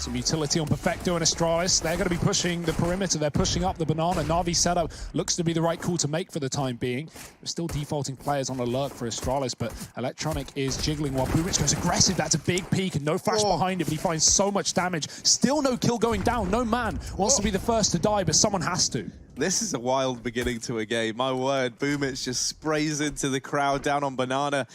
Some utility on Perfecto and Astralis. They're going to be pushing the perimeter. They're pushing up the banana. NaVi setup looks to be the right call to make for the time being. We're still defaulting players on alert for Astralis, but Electronic is jiggling while Boomic goes aggressive. That's a big peek and no flash behind it, but he finds so much damage. Still no kill going down. No man wants to be the first to die, but someone has to. This is a wild beginning to a game. My word, Boomic just sprays into the crowd down on banana.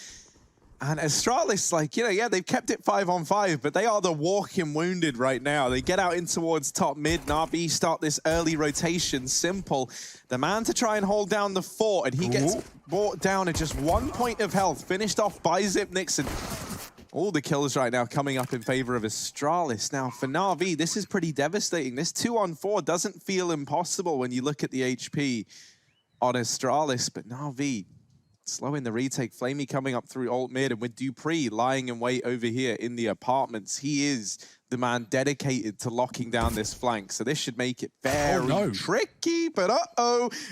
And Astralis, like, you know, yeah, they've kept it 5-on-5, but they are the walking wounded right now. They get out in towards top mid. NaVi start this early rotation. Simple. The man to try and hold down the fort, and he gets brought down at just 1 point of health. Finished off by Zipnix, and all the kills right now coming up in favor of Astralis. Now, for NaVi, this is pretty devastating. This 2-on-4 doesn't feel impossible when you look at the HP on Astralis, but NaVi slowing the retake. Flamey coming up through alt mid, and with Dupree lying in wait over here in the apartments. He is the man dedicated to locking down this flank. So this should make it very tricky, but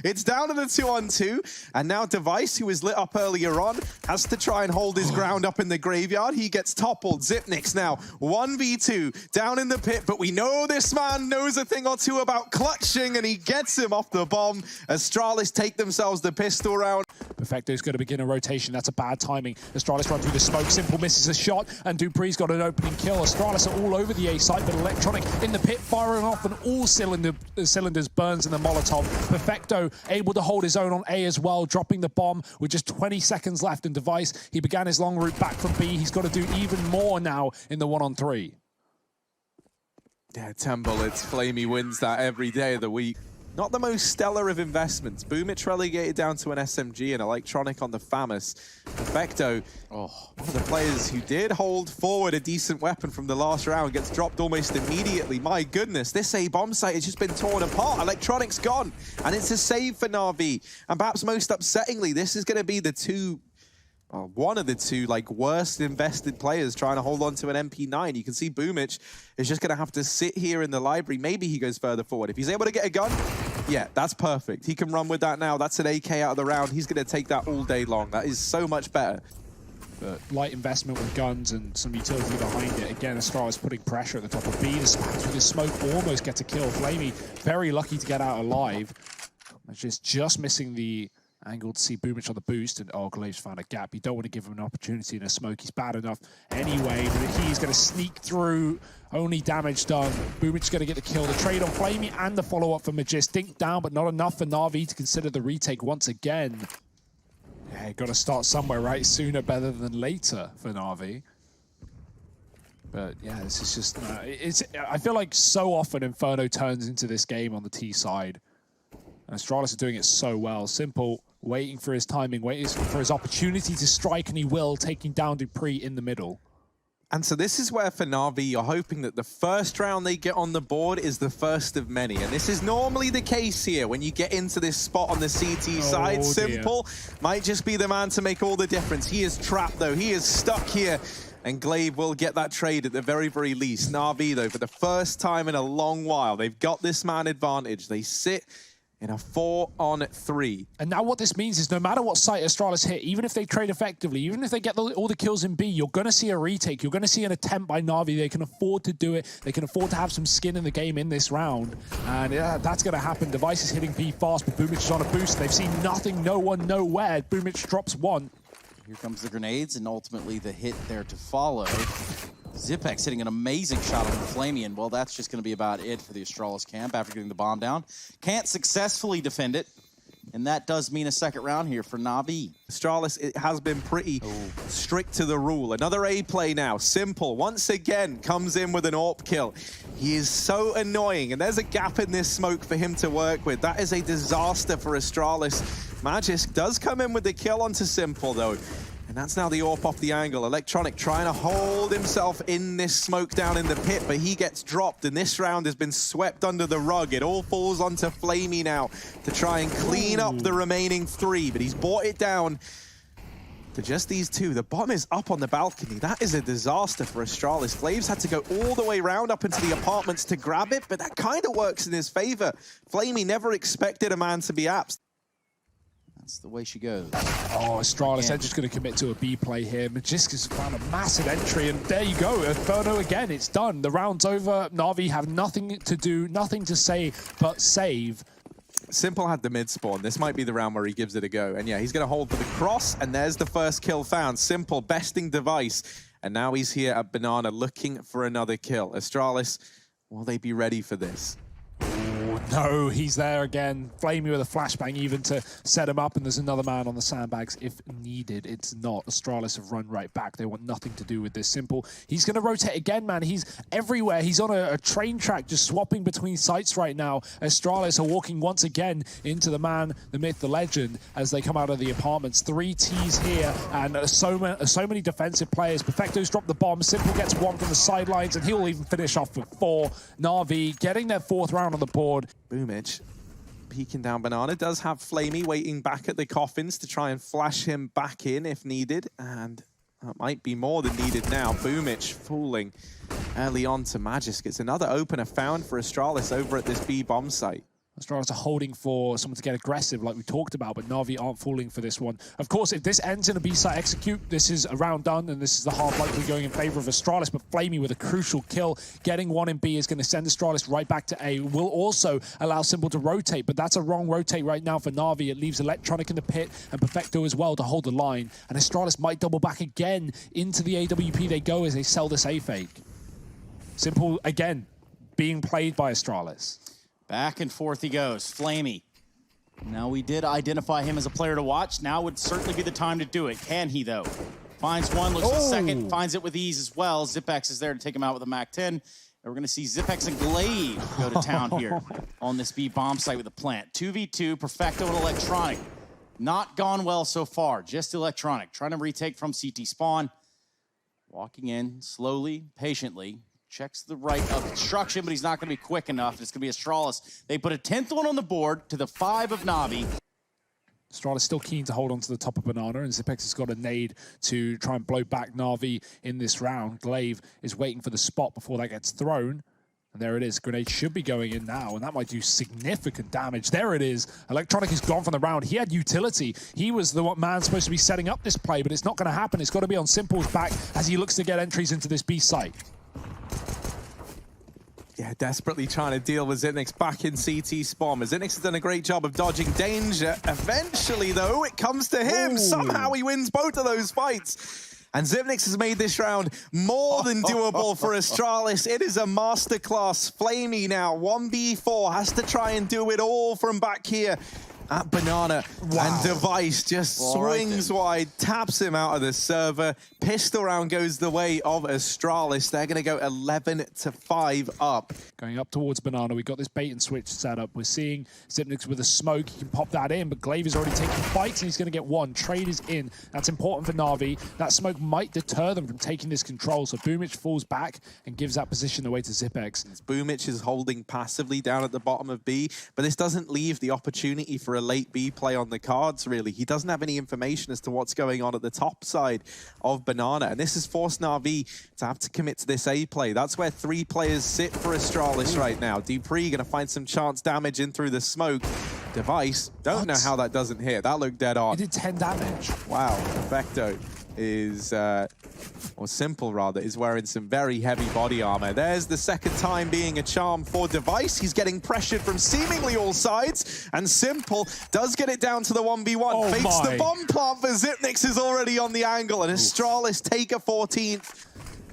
it's down to the 2-on-2. And now Device, who was lit up earlier on, has to try and hold his ground up in the graveyard. He gets toppled. Zipnix now 1v2 down in the pit, but we know this man knows a thing or two about clutching, and he gets him off the bomb. Astralis take themselves the pistol round. Perfecto's going to begin a rotation. That's a bad timing. Astralis run through the smoke. Simple misses a shot, and Dupree's got an opening kill. Astralis are all over the A site, but Electronic in the pit firing off, and all cylinders burns in the Molotov. Perfecto able to hold his own on A as well, dropping the bomb with just 20 seconds left. And Device, he began his long route back from B. He's got to do even more now in the 1-on-3. Yeah, 10 bullets. Flamey wins that every day of the week. Not the most stellar of investments. Boomic relegated down to an SMG and Electronic on the FAMAS. Perfecto, one of the players who did hold forward a decent weapon from the last round, gets dropped almost immediately. My goodness, this A bomb site has just been torn apart. Electronic's gone, and it's a save for NaVi. And perhaps most upsettingly, this is going to be the one of the two worst invested players trying to hold on to an MP9. You can see Boomic is just going to have to sit here in the library. Maybe he goes further forward. If he's able to get a gun, yeah, that's perfect. He can run with that now. That's an AK out of the round. He's going to take that all day long. That is so much better. But light investment with guns and some utility behind it. Again, Astralis putting pressure at the top of B. The spams with his smoke almost get a kill. Flamey very lucky to get out alive. Just missing the angle to see Boomic on the boost, and Glave's found a gap. You don't want to give him an opportunity in a smoke. He's bad enough anyway, but he's going to sneak through. Only damage done. Boomic's going to get the kill. The trade on Flamey and the follow-up for Magist. Dink down, but not enough for NaVi to consider the retake once again. Yeah, got to start somewhere, right? Sooner better than later for NaVi. But yeah, this is just... I feel like so often Inferno turns into this game on the T side. And Astralis are doing it so well. Simple, waiting for his timing, waiting for his opportunity to strike, and he will, taking down Dupree in the middle. And so this is where for NaVi, you're hoping that the first round they get on the board is the first of many. And this is normally the case here when you get into this spot on the CT side. Simple might just be the man to make all the difference. He is trapped though. He is stuck here. And Glaive will get that trade at the very, very least. NaVi though, for the first time in a long while, they've got this man advantage. They sit in a 4-on-3. And now what this means is no matter what site Astralis hit, even if they trade effectively, even if they get all the kills in B, you're going to see a retake. You're going to see an attempt by NaVi. They can afford to do it. They can afford to have some skin in the game in this round. And yeah, that's going to happen. Device is hitting B fast, but Boomic is on a boost. They've seen nothing, no one, nowhere. Boomic drops one. Here comes the grenades, and ultimately the hit there to follow. Zipex hitting an amazing shot on the Flamey, and well, that's just going to be about it for the Astralis camp after getting the bomb down. Can't successfully defend it, and that does mean a second round here for NaVi. Astralis, it has been pretty strict to the rule. Another A play now. Simple, once again, comes in with an AWP kill. He is so annoying, and there's a gap in this smoke for him to work with. That is a disaster for Astralis. Magisk does come in with the kill onto Simple, though. And that's now the AWP off the angle. Electronic trying to hold himself in this smoke down in the pit, but he gets dropped, and this round has been swept under the rug. It all falls onto Flamey now to try and clean up the remaining 3, but he's brought it down to just these 2. The bomb is up on the balcony. That is a disaster for Astralis. Flaves had to go all the way round up into the apartments to grab it, but that kind of works in his favor. Flamey never expected a man to be apps. That's the way she goes. Oh, Astralis, they're just going to commit to a B play here. Magiska's found a massive entry, and there you go. Inferno again, it's done. The round's over. NaVi have nothing to do, nothing to say but save. Simple had the mid spawn. This might be the round where he gives it a go. And yeah, he's going to hold for the cross, and there's the first kill found. Simple besting Device. And now he's here at Banana looking for another kill. Astralis, will they be ready for this? No, he's there again. Flamey with a flashbang even to set him up, and there's another man on the sandbags if needed. It's not. Astralis have run right back. They want nothing to do with this. Simple. He's going to rotate again, man. He's everywhere. He's on a train track just swapping between sites right now. Astralis are walking once again into the man, the myth, the legend as they come out of the apartments. 3 Ts here, and so many defensive players. Perfecto's dropped the bomb. Simple gets one from the sidelines, and he'll even finish off with 4. NaVi getting their 4th round on the board. Boomich peeking down Banana, does have Flamey waiting back at the coffins to try and flash him back in if needed, and that might be more than needed now. Boomich fooling early on to Magisk. It's another opener found for Astralis over at this B bomb site. Astralis are holding for someone to get aggressive like we talked about, but NaVi aren't falling for this one. Of course, if this ends in a B-site execute, this is a round done, and this is the half likely going in favor of Astralis, but Flamey with a crucial kill, getting one in B is going to send Astralis right back to A. Will also allow Simple to rotate, but that's a wrong rotate right now for NaVi. It leaves Electronic in the pit and Perfecto as well to hold the line, and Astralis might double back again into the AWP they go as they sell this A fake. Simple, again, being played by Astralis. Back and forth he goes. Flamey. Now we did identify him as a player to watch. Now would certainly be the time to do it. Can he, though? Finds one, looks at second, finds it with ease as well. Zipex is there to take him out with a MAC-10. And we're going to see Zipex and Glaive go to town here on this B bomb site with a plant. 2v2, Perfecto and Electronic. Not gone well so far. Just Electronic. Trying to retake from CT spawn. Walking in slowly, patiently. Checks the right obstruction, but he's not going to be quick enough. It's going to be Astralis. They put a 10th one on the board to the 5 of NaVi. Astralis still keen to hold on to the top of Banana, and Zipex has got a nade to try and blow back NaVi in this round. Glaive is waiting for the spot before that gets thrown. And there it is. Grenade should be going in now, and that might do significant damage. There it is. Electronic is gone from the round. He had utility. He was the man supposed to be setting up this play, but it's not going to happen. It's got to be on Simple's back as he looks to get entries into this B site. Yeah, desperately trying to deal with Zipnix back in CT spawn. Zipnix has done a great job of dodging danger. Eventually, though, it comes to him. Somehow he wins both of those fights. And Zipnix has made this round more than doable for Astralis. It is a masterclass. Flamey now, 1v4, has to try and do it all from back here at Banana. Wow. And Device just swings wide, taps him out of the server. Pistol round goes the way of Astralis. They're going to go 11-5 up. Going up towards Banana, we got this bait and switch set up. We're seeing Zipnix with a smoke. He can pop that in, but Glaive is already taking fights, and he's going to get one. Trade is in. That's important for NaVi. That smoke might deter them from taking this control, so Boomich falls back and gives that position away to Zipex. Boomich is holding passively down at the bottom of B, but this doesn't leave the opportunity for a late B play on the cards, really. He doesn't have any information as to what's going on at the top side of Banana, and this has forced NaVi to have to commit to this A play. That's where 3 players sit for Astralis right now. Dupree going to find some chance damage in through the smoke. Device, don't know how that doesn't hit. That looked dead on. It did 10 damage. Wow, Perfecto is, or Simple rather, is wearing some very heavy body armor. There's the second time being a charm for Device. He's getting pressured from seemingly all sides, and Simple does get it down to the 1v1. Fakes the bomb plant, but Zipnix is already on the angle, and Astralis take a 14th.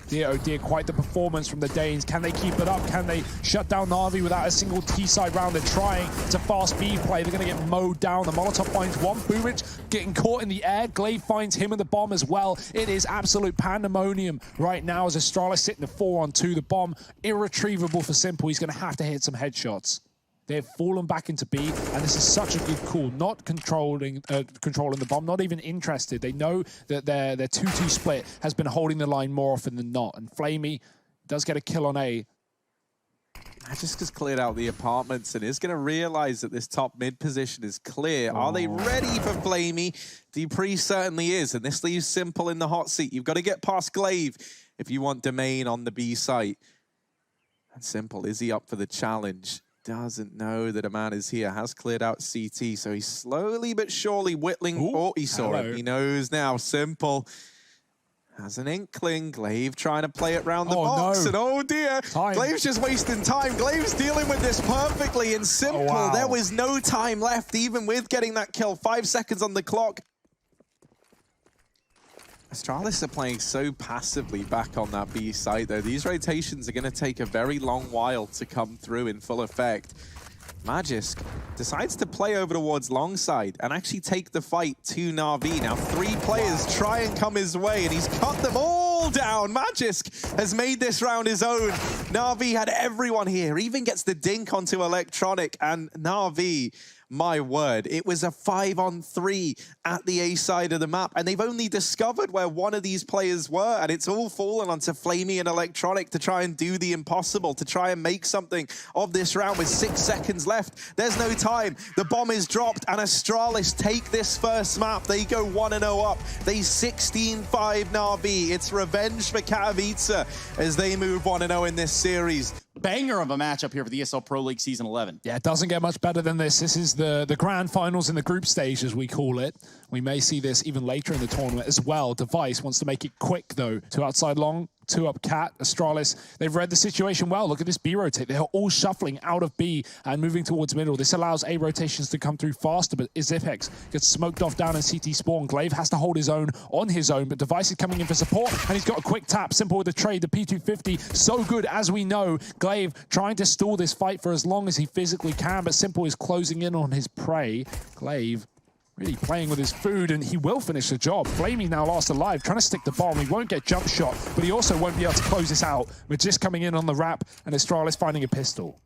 Dear, oh dear, quite the performance from the Danes. Can they keep it up? Can they shut down NaVi without a single T-side round? They're trying to fast B play. They're going to get mowed down. The Molotov finds one. Boomich getting caught in the air. Glaive finds him in the bomb as well. It is absolute pandemonium right now as Astralis sitting the 4-on-2. The bomb, irretrievable for Simple. He's going to have to hit some headshots. They've fallen back into B, and this is such a good call. Not controlling the bomb, not even interested. They know that their 2-2 split has been holding the line more often than not. And Flamey does get a kill on A. Magisk has cleared out the apartments and is going to realize that this top mid position is clear. Are they ready for Flamey? Dupree certainly is, and this leaves Simple in the hot seat. You've got to get past Glaive if you want Domain on the B site. And Simple, is he up for the challenge? doesn't know that a man is here, has cleared out CT, so he's slowly but surely whittling. Ooh, oh, he saw hello. him. He knows now. Simple has an inkling. Glaive trying to play it round the box, no. and oh dear, Time. Glaive's just wasting time. Glaive's dealing with this perfectly, and Simple, wow. there was no time left, even with getting that kill. 5 seconds on the clock. Astralis are playing so passively back on that B site, though. These rotations are going to take a very long while to come through in full effect. Magisk decides to play over towards long side and actually take the fight to NaVi. Now 3 players try and come his way, and he's cut them all down. Magisk has made this round his own. NaVi had everyone here, even gets the dink onto Electronic, and NaVi, my word, it was a 5-on-3 at the A side of the map, and they've only discovered where one of these players were, and it's all fallen onto Flamey and Electronic to try and do the impossible, to try and make something of this round with 6 seconds left. There's no time. The bomb is dropped, and Astralis take this first map. They go 1-0 up. They 16-5 NaVi. It's revenge for Katowice as they move 1-0 in this series. Banger of a matchup here for the ESL Pro League Season 11. Yeah, it doesn't get much better than this. This is the grand finals in the group stage, as we call it. We may see this even later in the tournament as well. Device wants to make it quick, though. 2 outside long, 2 up cat. Astralis, they've read the situation well. Look at this B rotate. They're all shuffling out of B and moving towards middle. This allows A rotations to come through faster, but Zipex gets smoked off down in CT spawn. Glaive has to hold his own on his own, but Device is coming in for support, and he's got a quick tap. Simple with the trade. The P250, so good, as we know. Glaive trying to stall this fight for as long as he physically can, but Simple is closing in on his prey. Glaive really playing with his food, and he will finish the job. Flamey now last alive, trying to stick the bomb. He won't get jump shot, but he also won't be able to close this out. We're just coming in on the wrap, and Astralis finding a pistol.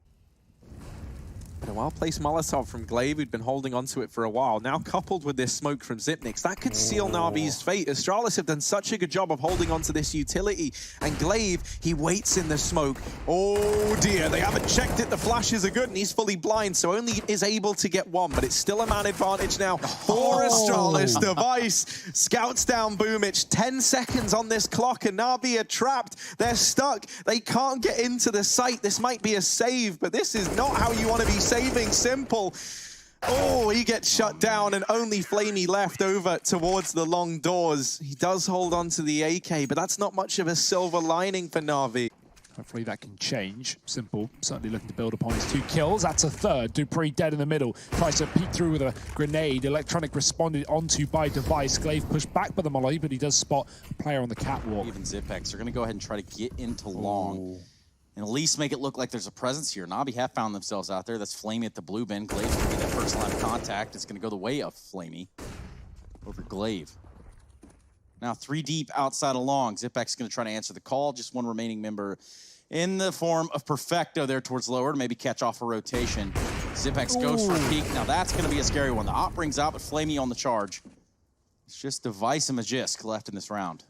But a well-placed Molotov from Glaive, who'd been holding onto it for a while. Now coupled with this smoke from Xyp9x, that could seal NaVi's fate. Astralis have done such a good job of holding onto this utility. And Glaive, he waits in the smoke. Oh dear, they haven't checked it. The flashes are good, and he's fully blind, so only is able to get one. But it's still a man advantage now for Astralis. Device scouts down Boomich. 10 seconds on this clock, and NaVi are trapped. They're stuck. They can't get into the site. This might be a save, but this is not how you want to be saving Simple. Oh, he gets shut down, and only Flamey left over towards the long doors. He does hold on to the AK, but that's not much of a silver lining for NaVi. Hopefully that can change. Simple, certainly looking to build upon his 2 kills. That's a third. Dupree dead in the middle. Tries to peek through with a grenade. Electronic responded onto by Device. Glaive pushed back by the molly, but he does spot a player on the catwalk. Even Xyp9x are going to go ahead and try to get into long. And at least make it look like there's a presence here. NaVi have found themselves out there. That's Flamey at the blue bin. Glaive's going to be that first line of contact. It's going to go the way of Flamey over Glaive. Now 3 deep outside of long. Xyp9x is going to try to answer the call. Just one remaining member in the form of Perfecto there towards lower to maybe catch off a rotation. Xyp9x goes for a peek. Now that's going to be a scary one. The op brings out, but Flamey on the charge. It's just Device and Magisk left in this round.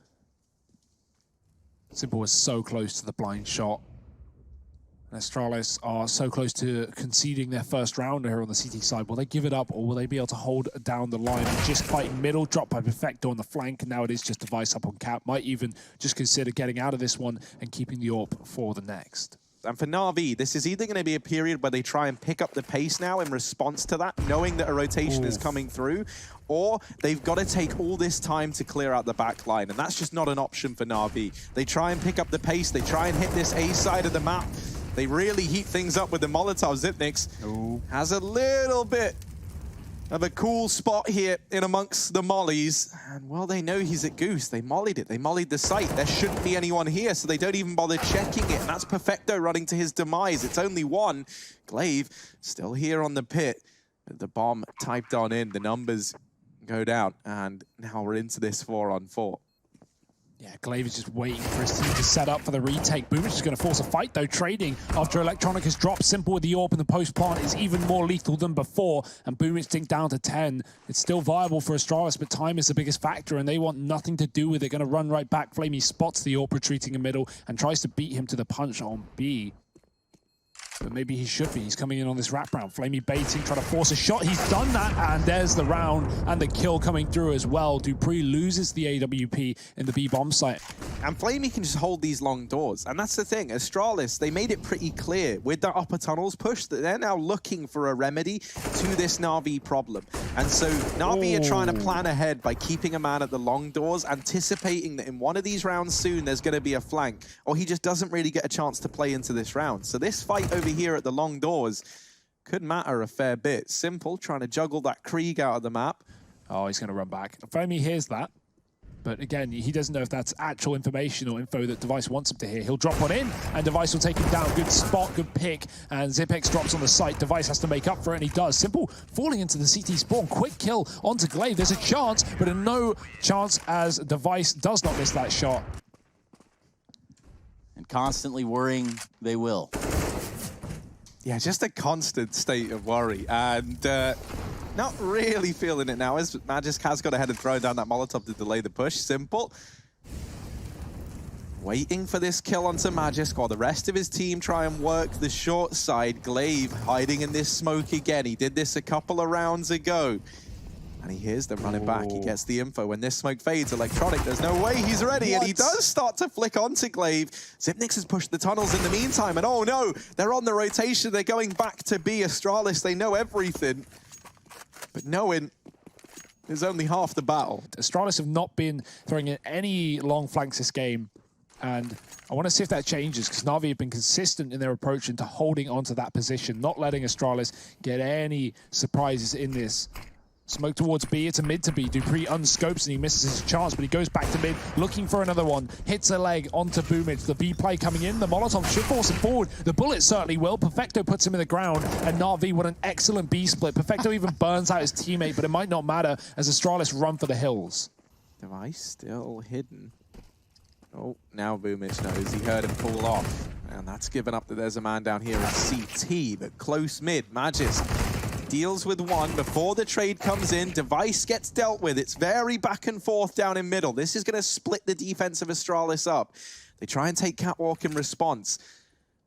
Simple was so close to the blind shot. Astralis are so close to conceding their first rounder here on the CT side. Will they give it up, or will they be able to hold down the line and just fight middle? Drop by Perfecto on the flank, and now it is just Device up on cap. Might even just consider getting out of this one and keeping the AWP for the next. And for NaVi, this is either going to be a period where they try and pick up the pace now in response to that, knowing that a rotation is coming through, or they've got to take all this time to clear out the back line, and that's just not an option for NaVi. They try and pick up the pace, they try and hit this A side of the map. They really heat things up with the Molotov. Xyp9x has a little bit of a cool spot here in amongst the mollies. And well, they know he's at Goose. They mollied it. They mollied the site. There shouldn't be anyone here, so they don't even bother checking it. And that's Perfecto running to his demise. It's only one. Glaive still here on the pit. But the bomb typed on in. The numbers go down. And now we're into this 4-on-4. Yeah, Glaive is just waiting for his team to set up for the retake. Boomich is going to force a fight, though, trading after Electronic has dropped. Simple with the AWP, and the post-plant is even more lethal than before. And Boomich dinked down to 10. It's still viable for Astralis, but time is the biggest factor, and they want nothing to do with it. Going to run right back. Flamey spots the AWP retreating in middle and tries to beat him to the punch on B. but maybe he should be. He's coming in on this wraparound. Flamey baiting, trying to force a shot. He's done that, and there's the round and the kill coming through as well. dupreeh loses the AWP in the B bomb site. And Flamey can just hold these long doors. And that's the thing. Astralis, they made it pretty clear with the upper tunnels push that they're now looking for a remedy to this NaVi problem. And so NaVi are trying to plan ahead by keeping a man at the long doors, anticipating that in one of these rounds soon there's going to be a flank, or he just doesn't really get a chance to play into this round. So this fight over here at the long doors could matter a fair bit. Simple, trying to juggle that Krieg out of the map. Oh, he's going to run back. Flamey hears that. But again, he doesn't know if that's actual information or info that Device wants him to hear. He'll drop one in, and Device will take him down. Good spot, good pick, and Zipex drops on the site. Device has to make up for it, and he does. Simple falling into the CT spawn. Quick kill onto Glaive. There's a chance, but a no chance as Device does not miss that shot. And constantly worrying they will. Yeah, just a constant state of worry. And not really feeling it now, as Magisk has got ahead and thrown down that Molotov to delay the push. Simple. Waiting for this kill onto Magisk while the rest of his team try and work the short side. Glaive hiding in this smoke again. He did this a couple of rounds ago. And he hears them running back. He gets the info. When this smoke fades, Electronic, there's no way he's ready. And he does start to flick onto Glaive. Xyp9x has pushed the tunnels in the meantime. And oh no, they're on the rotation. They're going back to B. Astralis, they know everything. But knowing is only half the battle. Astralis have not been throwing in any long flanks this game. And I want to see if that changes, because NaVi have been consistent in their approach into holding onto that position, not letting Astralis get any surprises in this. Smoke towards B, it's a mid to B. dupreeh unscopes and he misses his chance, but he goes back to mid, looking for another one. Hits a leg onto Boomage. The B play coming in. The Molotov should force him forward. The bullet certainly will. Perfecto puts him in the ground, and NaVi, what an excellent B split. Perfecto even burns out his teammate, but it might not matter as Astralis run for the hills. Device still hidden. Oh, now Boomage knows. He heard him pull off. And that's given up that there's a man down here in CT, but close mid. Magisk deals with one before the trade comes in. Device gets dealt with. It's very back and forth down in middle. This is going to split the defense of Astralis up. They try and take Catwalk in response.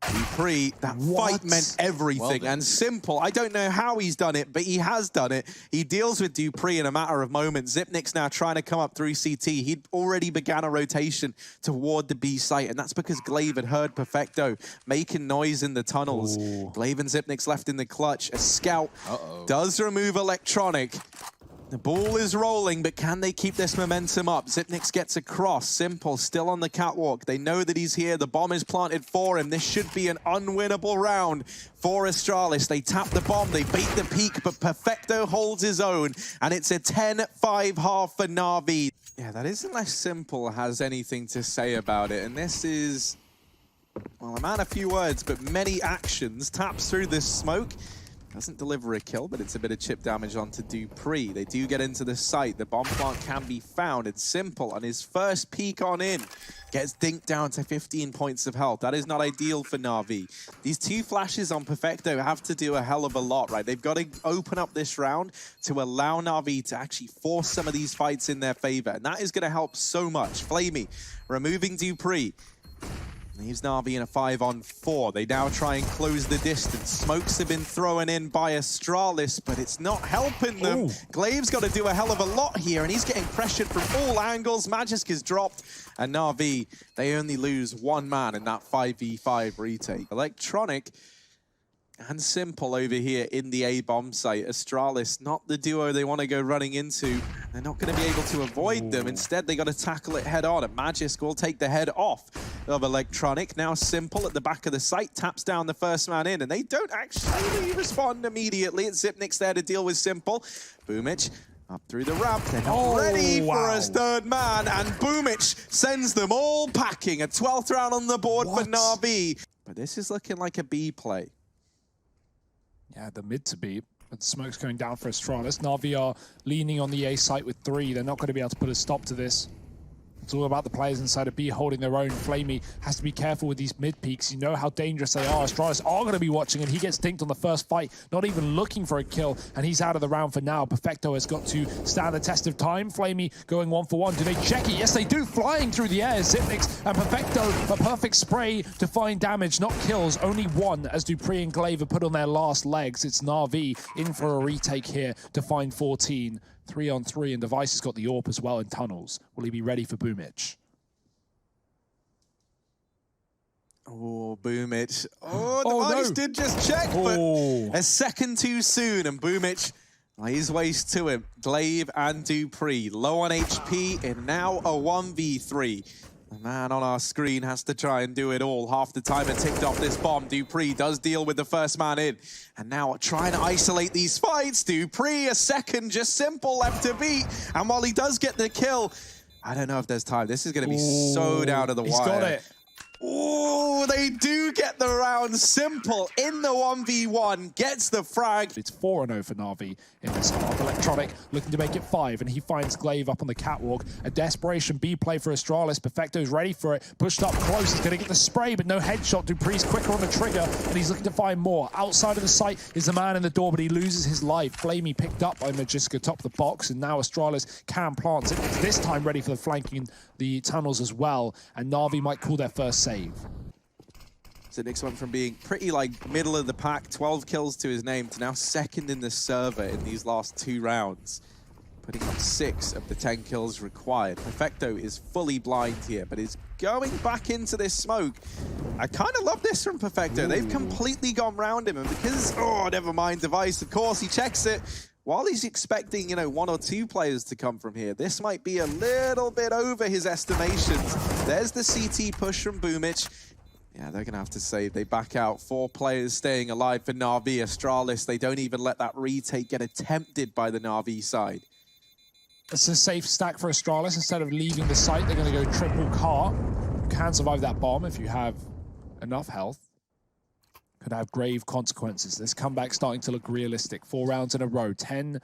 dupreeh, that fight meant everything. Well, and Simple, I don't know how he's done it, but he has done it. He deals with dupreeh in a matter of moments. Xyp9x now trying to come up through CT. He'd already began a rotation toward the B site, and that's because Glaive had heard Perfecto making noise in the tunnels. Ooh. Glaive and Xyp9x left in the clutch. A scout does remove Electronic. The ball is rolling, but can they keep this momentum up? Xyp9x gets across. Simple still on the catwalk. They know that he's here. The bomb is planted for him. This should be an unwinnable round for Astralis. They tap the bomb. They bait the peak, but Perfecto holds his own. And it's a 10-5 half for NaVi. Yeah, that isn't unless Simple has anything to say about it. And this is, well, a man of few words, but many actions. Taps through this smoke. Doesn't deliver a kill, but it's a bit of chip damage onto dupreeh. They do get into the site. The bomb plant can be found. It's Simple on his first peek on in. Gets dinked down to 15 points of health. That is not ideal for NaVi. These two flashes on Perfecto have to do a hell of a lot, right? They've got to open up this round to allow NaVi to actually force some of these fights in their favor. And that is going to help so much. Flamey removing dupreeh. Leaves NaVi in a 5-on-4. They now try and close the distance. Smokes have been thrown in by Astralis, but it's not helping them. Ooh. Glaive's got to do a hell of a lot here, and he's getting pressured from all angles. Magisk is dropped, and NaVi, they only lose one man in that 5v5 retake. Electronic and Simple over here in the A-bomb site. Astralis, not the duo they want to go running into. They're not going to be able to avoid them. Instead, they got to tackle it head on. And Magisk will take the head off of Electronic. Now Simple at the back of the site taps down the first man in, and they don't actually respond immediately. It's Xyp9x there to deal with Simple. Boomage up through the ramp. They're not ready for a third man, and Boomage sends them all packing. A 12th round on the board for NaVi. But this is looking like a B play. Yeah, the mid to B, but the smoke's going down for Astralis. NaVi are leaning on the A site with 3. They're not going to be able to put a stop to this. It's all about the players inside of B holding their own. Flamey has to be careful with these mid peaks. You know how dangerous they are. Astralis are going to be watching, and he gets dinked on the first fight, not even looking for a kill, and he's out of the round for now. Perfecto has got to stand the test of time. Flamey going 1-for-1. Do they check it? Yes, they do. Flying through the air. Zipnix and Perfecto, a perfect spray to find damage, not kills. Only one as Dupree and Glaive are put on their last legs. It's NaVi in for a retake here to find 14. 3-on-3, and Device has got the AWP as well in tunnels. Will he be ready for Boomich? Oh, Boomich. Oh, Device did just check, but a second too soon, and Boomich, he's ways to him. Glaive and Dupree, low on HP, and now a 1v3. The man on our screen has to try and do it all. Half the time it ticked off this bomb. Dupree does deal with the first man in. And now trying to isolate these fights. Dupree, a second, just simple left to beat. And while he does get the kill, I don't know if there's time. This is going to be so down to the wire. He's got it. Oh, they do get the round. Simple in the 1v1, gets the frag. It's 4-0 for NaVi in this half. Electronic looking to make it 5, and he finds Glaive up on the catwalk. A desperation B play for Astralis. Perfecto's ready for it. Pushed up close. He's going to get the spray, but no headshot. Dupree's quicker on the trigger, and he's looking to find more. Outside of the site is the man in the door, but he loses his life. Flamey picked up by Magiska top the box, and now Astralis can plant it. This time ready for the flanking the tunnels as well, and NaVi might call their first save. Zipnix went from being pretty middle of the pack, 12 kills to his name, to now second in the server in these last 2 rounds, putting up 6 of the 10 kills required. Perfecto is fully blind here, but is going back into this smoke. I kind of love this from Perfecto. They've completely gone round him, and because, never mind, Device, of course, he checks it. While he's expecting, 1 or 2 players to come from here, this might be a little bit over his estimations. There's the CT push from Boomich. Yeah, they're going to have to save. They back out. 4 players staying alive for NaVi. Astralis, they don't even let that retake get attempted by the NaVi side. It's a safe stack for Astralis. Instead of leaving the site, they're going to go triple car. You can survive that bomb if you have enough health. Could have grave consequences. This comeback starting to look realistic. 4 rounds in a row. 10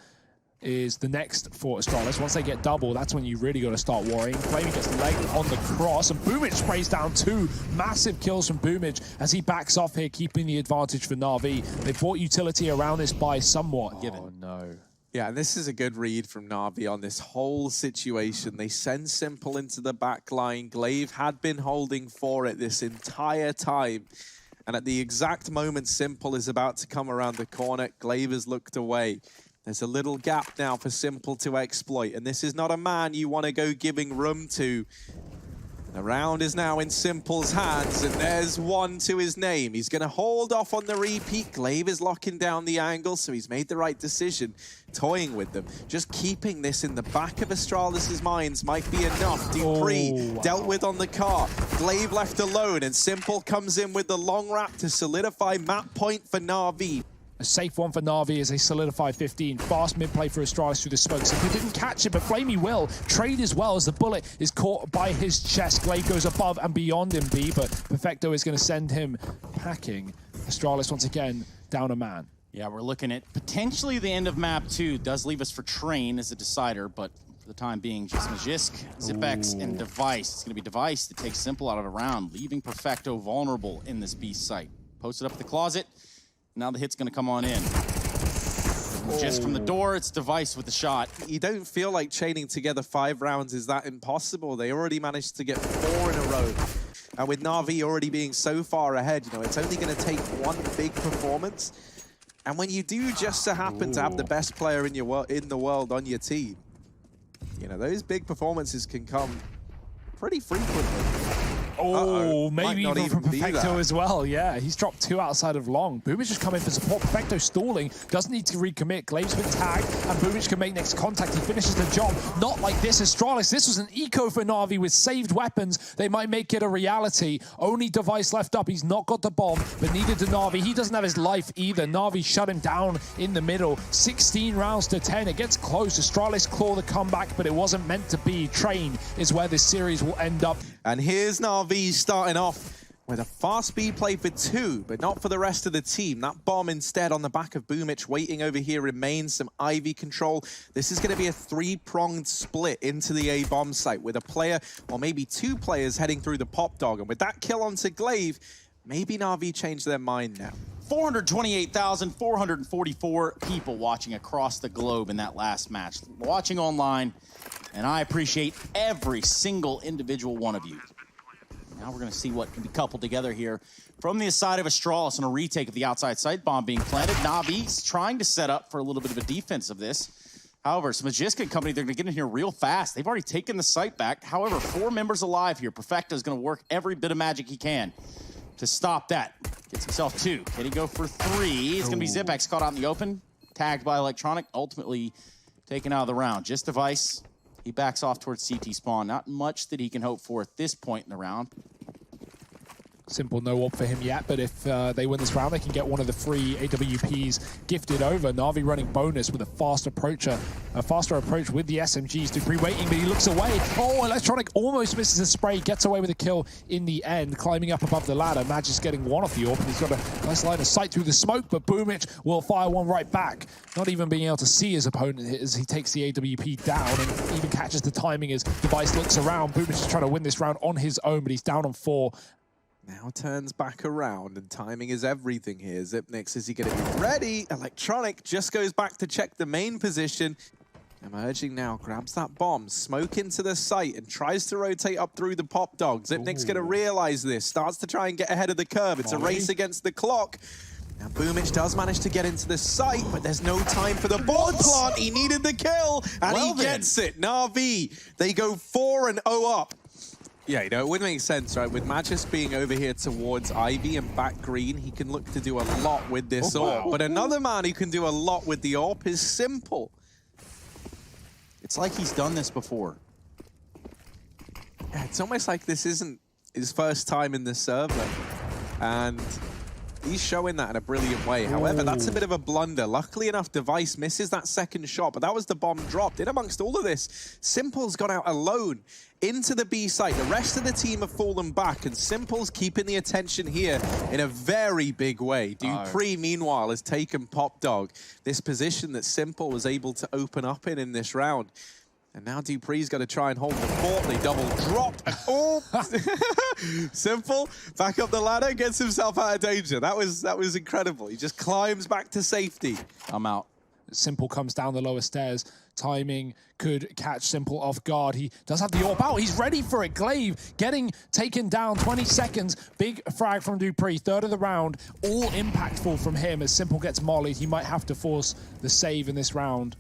is the next for Astralis. Once they get double, that's when you really got to start worrying. Flamey gets legged on the cross, and Boomich sprays down 2 massive kills from Boomich as he backs off here, keeping the advantage for NaVi. They bought utility around this buy somewhat. Oh, no. Yeah, and this is a good read from NaVi on this whole situation. They send Simple into the back line. Glaive had been holding for it this entire time. And at the exact moment Simple is about to come around the corner, Glaive has looked away. There's a little gap now for Simple to exploit, and this is not a man you want to go giving room to. The round is now in Simple's hands, and there's 1 to his name. He's going to hold off on the repeat. Glaive is locking down the angle, so he's made the right decision, toying with them. Just keeping this in the back of Astralis' minds might be enough. Dupree dealt with on the car. Glaive left alone, and Simple comes in with the long wrap to solidify map point for NaVi. A safe one for NaVi as they solidify 15. Fast mid-play for Astralis through the smoke. So he didn't catch it, but Flamey will. Trade as well as the bullet is caught by his chest. Glaive goes above and beyond him, B, but Perfecto is going to send him packing. Astralis once again down a man. Yeah, we're looking at potentially the end of map 2. Does leave us for Train as a decider, but for the time being, just Magisk, Zipex, and Device. It's going to be Device that takes Simple out of the round, leaving Perfecto vulnerable in this B site. Posted up at the closet. Now the hit's going to come on in. Just from the door, it's Device with the shot. You don't feel like chaining together 5 rounds is that impossible. They already managed to get 4 in a row. And with NaVi already being so far ahead, it's only going to take 1 big performance. And when you do just so happen to have the best player in the world on your team, those big performances can come pretty frequently. Maybe even from Perfecto as well. Yeah, he's dropped 2 outside of long. Boomich just come in for support. Perfecto stalling. Doesn't need to recommit. Glaive's been tagged, and Boomich can make next contact. He finishes the job. Not like this. Astralis, this was an eco for NaVi with saved weapons. They might make it a reality. Only Device left up. He's not got the bomb, but neither did NaVi. He doesn't have his life either. NaVi shut him down in the middle. 16 rounds to 10. It gets close. Astralis claw the comeback, but it wasn't meant to be. Train is where this series will end up. And here's NaVi starting off with a fast B play for 2, but not for the rest of the team. That bomb instead on the back of Boomich waiting over here remains. Some Ivy control. This is going to be a 3-pronged split into the A bomb site with a player or maybe 2 players heading through the pop dog. And with that kill onto Glaive, maybe NaVi changed their mind now. 428,444 people watching across the globe in that last match, watching online, and I appreciate every single individual one of you. Now we're going to see what can be coupled together here from the side of Astralis on a retake of the outside site bomb being planted. NaVi's trying to set up for a little bit of a defense of this. However, it's Magiska and company, they're going to get in here real fast. They've already taken the site back. However, 4 members alive here. Perfecto is going to work every bit of magic he can to stop that. Gets himself 2. Can he go for 3? It's going to be Zipex caught out in the open, tagged by Electronic, ultimately taken out of the round. Just Device. He backs off towards CT spawn. Not much that he can hope for at this point in the round. Simple no op for him yet, but if they win this round, they can get one of the free AWPs gifted over. NaVi running bonus with a faster approach with the SMGs. dupreeh waiting, but he looks away. Oh, Electronic almost misses a spray, gets away with a kill in the end, climbing up above the ladder. Magic's getting one off the AWP, and he's got a nice line of sight through the smoke, but Boomich will fire one right back. Not even being able to see his opponent as he takes the AWP down and even catches the timing as Device looks around. Boomich is trying to win this round on his own, but he's down on 4. Now turns back around, and timing is everything here. Xyp9x, is he going to be ready? Electronic just goes back to check the main position. Emerging now, grabs that bomb, smoke into the site, and tries to rotate up through the pop dog. Xyp9x going to realize this, starts to try and get ahead of the curve. It's a race against the clock. Now Boomich does manage to get into the site, but there's no time for the board plant. He needed the kill, and he gets it. NaVi, they go 4-0 up. Yeah, you know, it would make sense, right? With Magis being over here towards Ivy and back green, he can look to do a lot with this AWP. But another man who can do a lot with the AWP is Simple. It's like he's done this before. Yeah, it's almost like this isn't his first time in the server. And he's showing that in a brilliant way. However, that's a bit of a blunder. Luckily enough, Device misses that second shot, but that was the bomb dropped. In amongst all of this, Simple's gone out alone into the B site. The rest of the team have fallen back, and Simple's keeping the attention here in a very big way. dupreeh, meanwhile, has taken Pop Dog, this position that Simple was able to open up in this round. And now dupreeh's got to try and hold the fort. They double dropped. Oh, Simple back up the ladder, gets himself out of danger. That was incredible. He just climbs back to safety. I'm out. Simple comes down the lower stairs. Timing could catch Simple off guard. He does have the AWP out. He's ready for it. Glaive getting taken down. 20 seconds. Big frag from dupreeh. 3rd of the round. All impactful from him as Simple gets mollied. He might have to force the save in this round.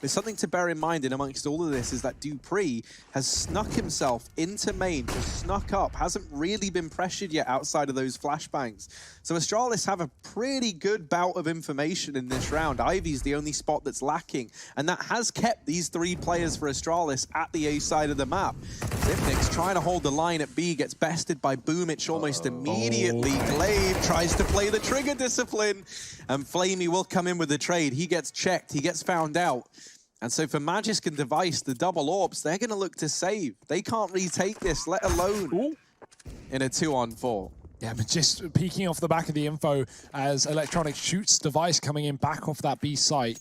There's something to bear in mind in amongst all of this is that dupreeh has snuck himself into main, just snuck up, hasn't really been pressured yet outside of those flashbangs. So Astralis have a pretty good bout of information in this round. Ivy's the only spot that's lacking, and that has kept these 3 players for Astralis at the A side of the map. Xyp9x trying to hold the line at B, gets bested by Boomich almost immediately. Glaive tries to play the trigger discipline, and Flamey will come in with the trade. He gets checked, he gets found out. And so for Magisk and Device, the double AWPs, they're going to look to save. They can't retake this, let alone in a 2-on-4. Yeah, but just peeking off the back of the info as Electronic shoots Device coming in back off that B site.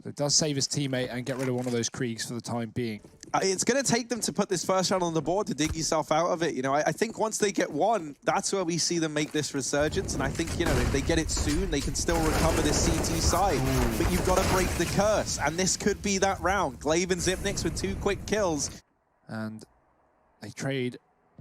It does save his teammate and get rid of one of those Kriegs for the time being. It's going to take them to put this first round on the board to dig yourself out of it. You know, I think once they get one, that's where we see them make this resurgence. And I think, you know, if they get it soon, they can still recover this CT side. But you've got to break the curse. And this could be that round. Glaive and Xyp9x with 2 quick kills. And they trade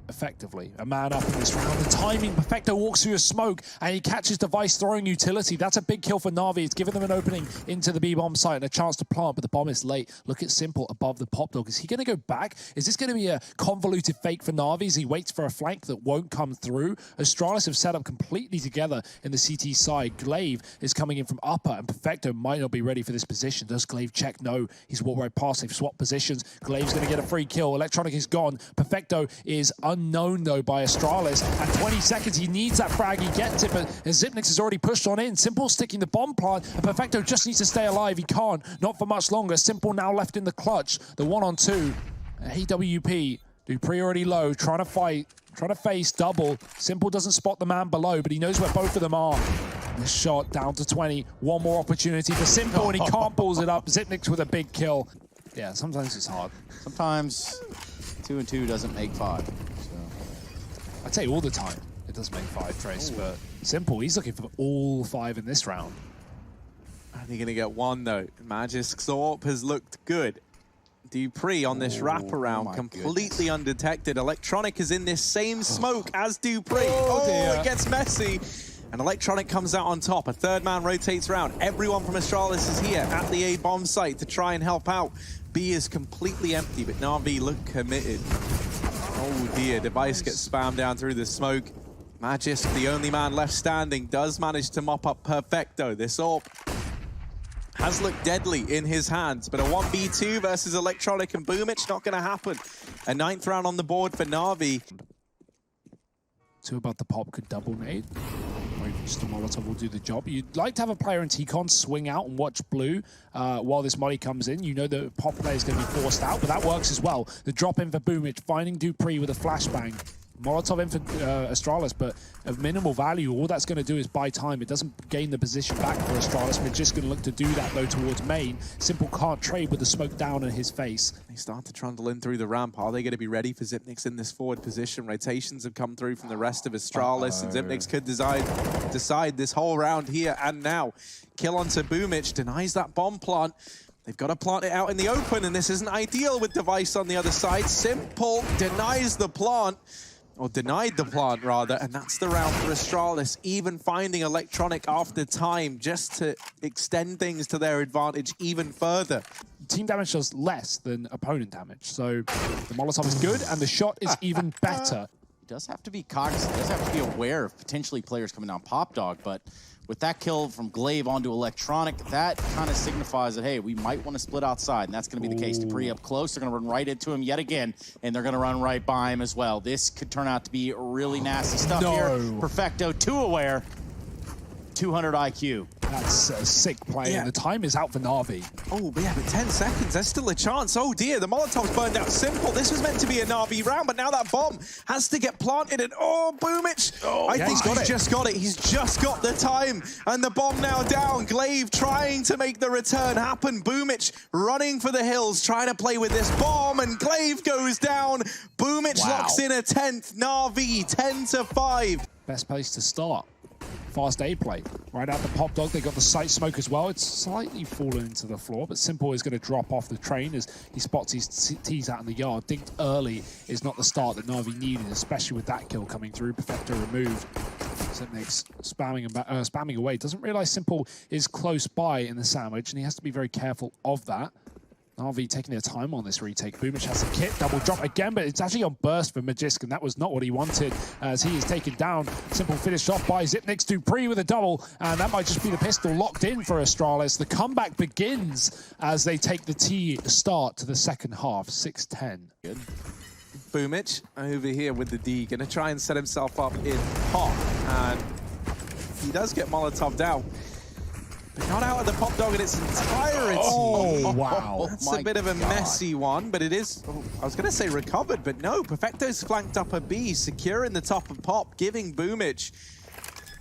effectively. A man up in this round. The timing, Perfecto walks through a smoke and he catches Device throwing utility. That's a big kill for NaVi. It's given them an opening into the B-bomb site and a chance to plant, but the bomb is late. Look at Simple above the pop dog. Is he going to go back? Is this going to be a convoluted fake for NaVi as he waits for a flank that won't come through? Astralis have set up completely together in the CT side. Glaive is coming in from upper and Perfecto might not be ready for this position. Does Glaive check? No. He's walked right past. They've swapped positions. Glaive's going to get a free kill. Electronic is gone. Perfecto is unknown though by Astralis. At 20 seconds, he needs that frag. He gets it, but Xyp9x has already pushed on in. Simple sticking the bomb plant, and Perfecto just needs to stay alive. He can't, not for much longer. Simple now left in the clutch. The 1-on-2. AWP. dupreeh already low, trying to fight. Trying to face double. Simple doesn't spot the man below, but he knows where both of them are. This shot down to 20. One more opportunity for Simple, and he can't balls it up. Xyp9x with a big kill. Yeah, sometimes it's hard. Sometimes 2 and 2 doesn't make 5. So. I'd say all the time it does make 5, Trace, but Simple, he's looking for all 5 in this round. And you're going to get 1, though. Magisk's AWP has looked good. dupreeh on this wraparound, completely undetected. Electronic is in this same smoke as dupreeh. Oh, it gets messy. And Electronic comes out on top. A third man rotates around. Everyone from Astralis is here at the A bomb site to try and help out. B is completely empty, but NaVi look committed. Oh dear, Device gets spammed down through the smoke. Magisk, the only man left standing, does manage to mop up Perfecto. This AWP has looked deadly in his hands, but a 1v2 versus Electronic and Boomich, not going to happen. A 9th round on the board for NaVi. 2 above the pop could double nade. Or even just a Molotov will do the job. You'd like to have a player in T-Con swing out and watch blue while this molly comes in. You know the pop player is going to be forced out, but that works as well. The drop in for Boomich, finding dupreeh with a flashbang. Molotov in for Astralis, but of minimal value. All that's going to do is buy time. It doesn't gain the position back for Astralis. We're just going to look to do that, though, towards main. Simple can't trade with the smoke down in his face. They start to trundle in through the ramp. Are they going to be ready for Xyp9x in this forward position? Rotations have come through from the rest of Astralis, and Xyp9x could decide this whole round here and now. Kill onto Boomich, denies that bomb plant. They've got to plant it out in the open, and this isn't ideal with Device on the other side. Simple denies the plant. Or denied the plant, rather, and that's the round for Astralis, even finding Electronic after time just to extend things to their advantage even further. Team damage does less than opponent damage, so the Molotov is good, and the shot is even better. He does have to be cognizant, he does have to be aware of potentially players coming down Pop Dog, but with that kill from Glaive onto Electronic, that kind of signifies that, hey, we might want to split outside, and that's going to be the case. dupreeh up close, they're going to run right into him yet again, and they're going to run right by him as well. This could turn out to be really nasty stuff here. Perfecto, 2 aware, 200 IQ. That's a sick play, and the time is out for NaVi. Oh, but yeah, but 10 seconds, there's still a chance. Oh dear, the Molotov's burned out. Simple, this was meant to be a NaVi round, but now that bomb has to get planted, and Boomich, I think he's just got it. He's just got the time, and the bomb now down. Glaive trying to make the return happen. Boomich running for the hills, trying to play with this bomb, and Glaive goes down. Boomich locks in a 10th. NaVi 10-5. Best place to start. Fast A play. Right out the Pop Dog, they got the sight smoke as well. It's slightly fallen into the floor, but Simple is going to drop off the train as he spots his T's out in the yard. Dinked early is not the start that NaVi needed, especially with that kill coming through. Perfecto removed. Xyp9x spamming away. Doesn't realize Simple is close by in the sandwich, and he has to be very careful of that. NaVi taking their time on this retake. Boomich has a kit, double drop again, but it's actually on burst for Magisk, and that was not what he wanted as he is taken down. Simple finished off by Xyp9x. dupreeh with a double, and that might just be the pistol locked in for Astralis. The comeback begins as they take the T start to the second half, 6-10. Good. Boomich over here with the D, gonna try and set himself up in pop, and he does get Molotov down. But not out of the Pop Dog in its entirety. Oh, wow. That's a bit of a messy one, but it is, I was going to say recovered, but no. Perfecto's flanked up a B, securing the top of Pop, giving Boomich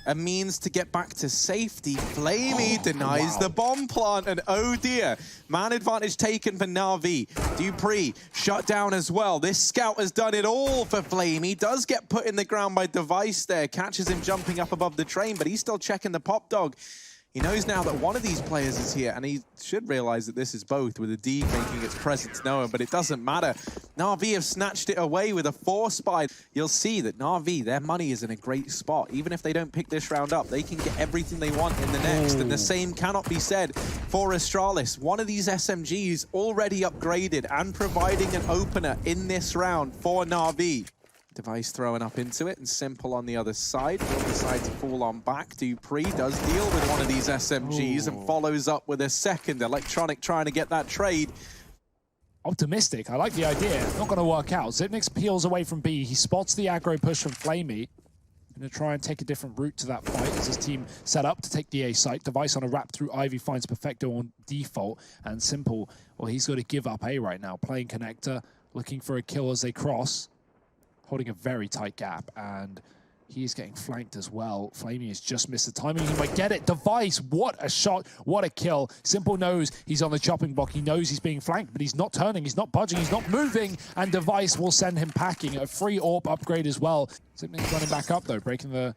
a means to get back to safety. Flamey denies the bomb plant, and oh dear. Man advantage taken for NaVi. dupreeh shut down as well. This scout has done it all for Flamey. Does get put in the ground by Device there. Catches him jumping up above the train, but he's still checking the Pop Dog. He knows now that one of these players is here, and he should realize that this is both, with a D making its presence known, but it doesn't matter. NaVi have snatched it away with a 4-spy. You'll see that NaVi, their money is in a great spot. Even if they don't pick this round up, they can get everything they want in the next, and the same cannot be said for Astralis. One of these SMGs already upgraded and providing an opener in this round for NaVi. Device throwing up into it, and Simple on the other side. He'll decide to fall on back. dupreeh does deal with one of these SMGs and follows up with a second. Electronic trying to get that trade. Optimistic. I like the idea. Not going to work out. Xyp9x peels away from B. He spots the aggro push from Flamey. Going to try and take a different route to that fight as his team set up to take the A site. Device on a wrap through Ivy finds Perfecto on default. And Simple, well, he's got to give up A right now. Playing connector, looking for a kill as they cross. holding a very tight gap, and he is getting flanked as well. Flamey has just missed the timing. He might get it. Device, what a shot, what a kill. Simple knows he's on the chopping block. He knows he's being flanked, but he's not turning, he's not budging, he's not moving, and Device will send him packing. A free AWP upgrade as well. Simply's running back up though, breaking the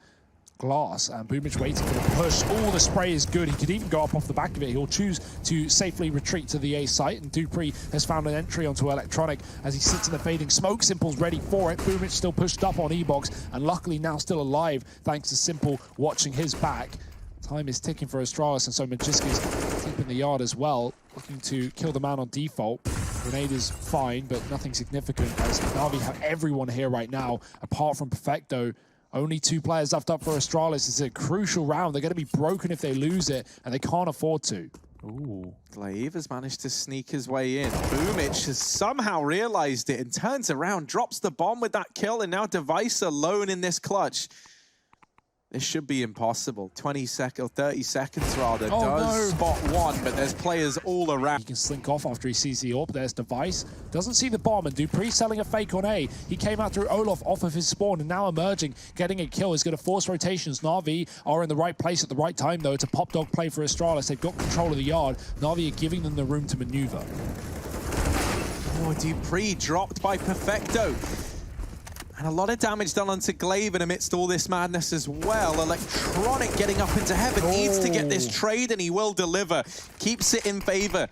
glass, and Boomich waiting for the push. Oh, the spray is good. He could even go up off the back of it. He'll choose to safely retreat to the A site, and Dupree has found an entry onto Electronic as he sits in the fading smoke. Simple's ready for it. Boomich still pushed up on E-Box, and luckily now still alive thanks to Simple watching his back. Time is ticking for Astralis, and so Magiska's deep in the yard as well, looking to kill the man on default. Grenade is fine, but nothing significant, as NaVi have everyone here right now, apart from Perfecto. Only 2 players left up for Astralis. It's a crucial round. They're going to be broken if they lose it, and they can't afford to. Ooh, Glaive has managed to sneak his way in. Boomich has somehow realized it and turns around, drops the bomb with that kill, and now Device alone in this clutch. This should be impossible. 20 seconds, or 30 seconds rather, does spot one, but there's players all around. He can slink off after he sees the AWP. There's Device. Doesn't see the bomb, and Dupree selling a fake on A. He came out through Olaf off of his spawn, and now emerging, getting a kill. He's going to force rotations. NaVi are in the right place at the right time, though. It's a pop dog play for Astralis. They've got control of the yard. NaVi are giving them the room to maneuver. Oh, Dupree dropped by Perfecto. And a lot of damage done onto Glaive amidst all this madness as well. Electronic getting up into heaven, needs to get this trade, and he will deliver. Keeps it in favor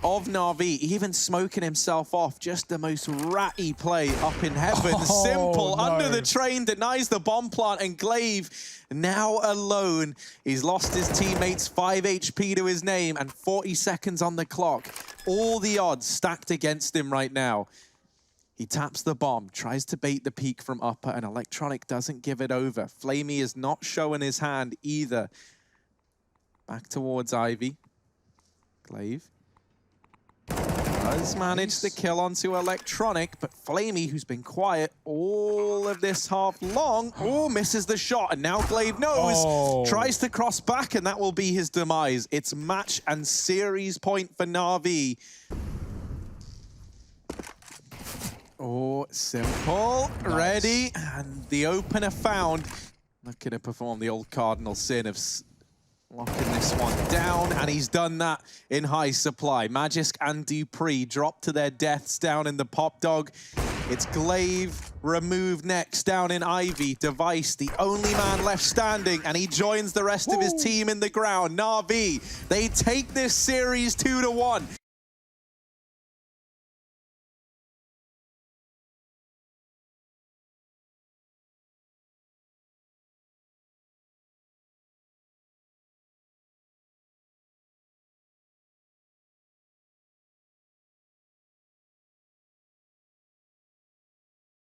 of NaVi, even smoking himself off. Just the most ratty play up in heaven. Simple, under the train, denies the bomb plant, and Glaive now alone. He's lost his teammates, 5 HP to his name, and 40 seconds on the clock. All the odds stacked against him right now. He taps the bomb, tries to bait the peek from upper, and Electronic doesn't give it over. Flamey is not showing his hand either. Back towards Ivy. Glaive does manage the kill onto Electronic, but Flamey, who's been quiet all of this half long, misses the shot, and now Glaive knows, tries to cross back, and that will be his demise. It's match and series point for NaVi. Oh, Simple, ready, and the opener found. Not going to perform the old cardinal sin of locking this one down, and he's done that in high supply. Magisk and Dupree drop to their deaths down in the pop dog. It's Glaive removed next down in Ivy. Device, the only man left standing, and he joins the rest of his team in the ground. NaVi, they take this series 2-1.